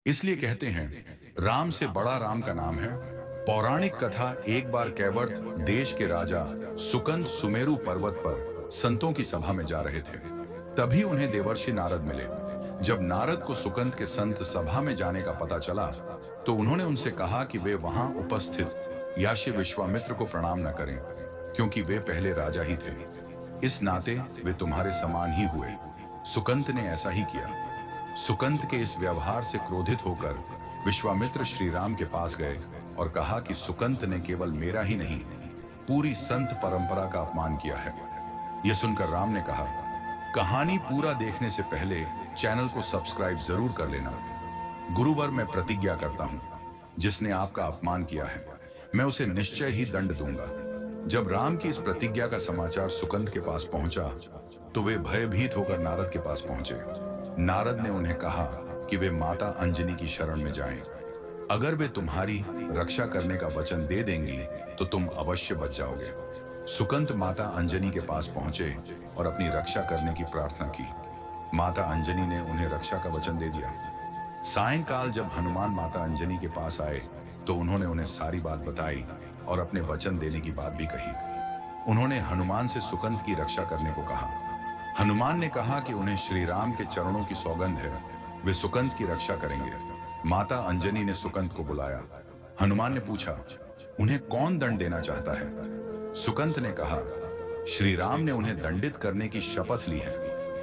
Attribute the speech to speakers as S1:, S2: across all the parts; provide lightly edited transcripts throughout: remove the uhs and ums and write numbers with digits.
S1: इसलिए कहते हैं राम से बड़ा राम का नाम है। पौराणिक कथा, एक बार कैवर्त देश के राजा सुकंद सुमेरु पर्वत पर संतों की सभा में जा रहे थे। तभी उन्हें देवर्षि नारद मिले। जब नारद को सुकंद के संत सभा में जाने का पता चला तो उन्होंने उनसे कहा कि वे वहां उपस्थित याशी विश्वामित्र को प्रणाम न करें, क्योंकि वे पहले राजा ही थे। इस नाते वे तुम्हारे समान ही हुए। सुकंद ने ऐसा ही किया। सुकंद के इस व्यवहार से क्रोधित होकर विश्वामित्र श्री राम के पास गए और कहा कि सुकंद ने केवल मेरा ही नहीं, पूरी संत परंपरा का अपमान किया है। यह सुनकर राम ने कहा, कहानी पूरा देखने से पहले चैनल को सब्सक्राइब जरूर कर लेना। गुरुवर, मैं प्रतिज्ञा करता हूं, जिसने आपका अपमान किया है मैं उसे निश्चय ही दंड दूंगा। जब राम की इस प्रतिज्ञा का समाचार सुकंद के पास पहुंचा तो वे भयभीत होकर नारद के पास पहुंचे। नारद ने उन्हें कहा कि वे माता अंजनी की शरण में जाएं। अगर वे तुम्हारी रक्षा करने का वचन दे देंगी तो तुम अवश्य बच जाओगे। सुकंद माता अंजनी के पास पहुंचे और अपनी रक्षा करने की प्रार्थना की। माता अंजनी ने उन्हें रक्षा का वचन दे दिया। सायंकाल जब हनुमान माता अंजनी के पास आए तो उन्होंने उन्हें सारी बात बताई और अपने वचन देने की बात भी कही। उन्होंने हनुमान से सुकंद की रक्षा करने को कहा। हनुमान ने कहा कि उन्हें श्री राम के चरणों की सौगंध है, वे सुकंद की रक्षा करेंगे। माता अंजनी ने सुकंद को बुलाया। हनुमान ने पूछा, उन्हें कौन दंड देना चाहता है? सुकंद ने कहा, श्री राम ने उन्हें दंडित करने की शपथ ली है।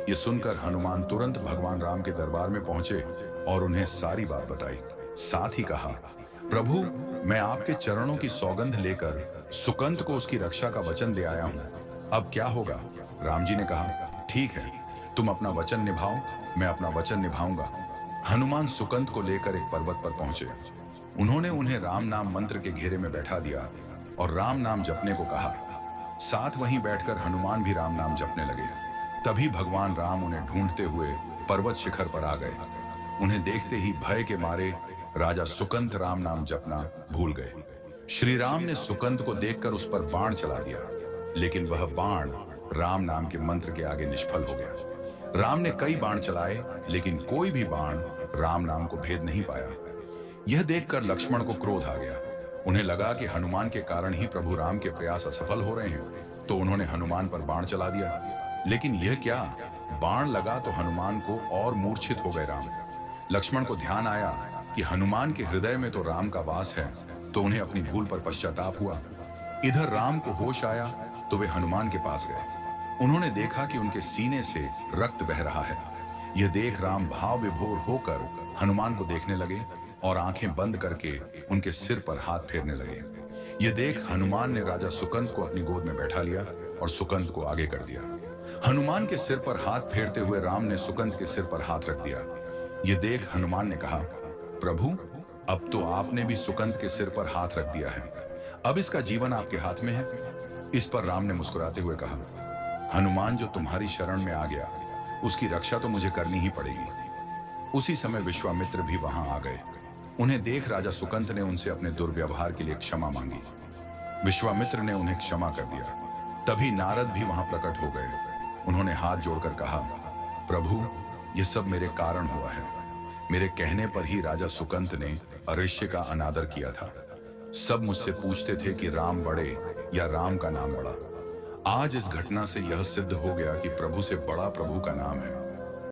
S1: यह सुनकर हनुमान तुरंत भगवान राम के दरबार में पहुंचे और उन्हें सारी बात बताई। साथ ही कहा, प्रभु, मैं आपके चरणों की सौगंध लेकर सुकंद को उसकी रक्षा का वचन दे आया हूं। अब क्या होगा? राम जी ने कहा, ठीक है, तुम अपना वचन निभाओ, मैं अपना वचन निभाऊंगा। हनुमान सुकंद को लेकर एक पर्वत पर पहुंचे। उन्होंने उन्हें राम नाम मंत्र के घेरे में बैठा दिया और राम नाम जपने को कहा। साथ वहीं बैठकर हनुमान भी राम नाम जपने लगे। तभी भगवान राम उन्हें ढूंढते हुए पर्वत शिखर पर आ गए। उन्हें देखते ही भय के मारे राजा सुकंद राम नाम जपना भूल गए। श्री राम ने सुकंद को देखकर उस पर बाण चला दिया, लेकिन वह बाण राम नाम के मंत्र के आगे निष्फल हो गया। राम ने कई बाण चलाए, लेकिन कोई भी बाण राम नाम को भेद नहीं पाया। यह देखकर लक्ष्मण को क्रोध आ गया। उन्हें लगा कि हनुमान के कारण ही प्रभु राम के प्रयास असफल हो रहे हैं, तो उन्होंने हनुमान पर बाण चला दिया। लेकिन यह क्या, बाण लगा तो हनुमान को और मूर्छित हो गए राम। लक्ष्मण को ध्यान आया कि हनुमान के हृदय में तो राम का वास है, तो उन्हें अपनी भूल पर पश्चाताप हुआ। इधर राम को होश आया तो वे हनुमान के पास गए। उन्होंने देखा कि उनके सीने से रक्त बह रहा है। यह देख राम भाव विभोर होकर हनुमान को देखने लगे और आंखें बंद करके उनके सिर पर हाथ फेरने लगे। यह देख हनुमान ने राजा सुकंद को अपनी गोद में बैठा लिया और सुकंद को आगे कर दिया। हनुमान के सिर पर हाथ फेरते हुए राम ने सुकंद के सिर पर हाथ रख दिया। यह देख हनुमान ने कहा, प्रभु, अब तो आपने भी सुकंद के सिर पर हाथ रख दिया है, अब इसका जीवन आपके हाथ में है। इस पर राम ने मुस्कुराते हुए कहा, हनुमान जो तुम्हारी शरण में आ गया, उसकी रक्षा तो मुझे करनी ही पड़ेगी। उसी समय विश्वामित्र भी वहां आ गए। उन्हें देख राजा सुकंद ने उनसे अपने दुर्व्यवहार के लिए क्षमा मांगी। विश्वामित्र ने उन्हें क्षमा कर दिया। तभी नारद भी वहां प्रकट हो गए। उन्होंने हाथ जोड़कर कहा, प्रभु, यह सब मेरे कारण हुआ है। मेरे कहने पर ही राजा सुकंद ने अरिष्य का अनादर किया था। सब मुझसे पूछते थे कि राम बड़े या राम का नाम बड़ा। आज इस घटना से यह सिद्ध हो गया कि प्रभु से बड़ा प्रभु का नाम है।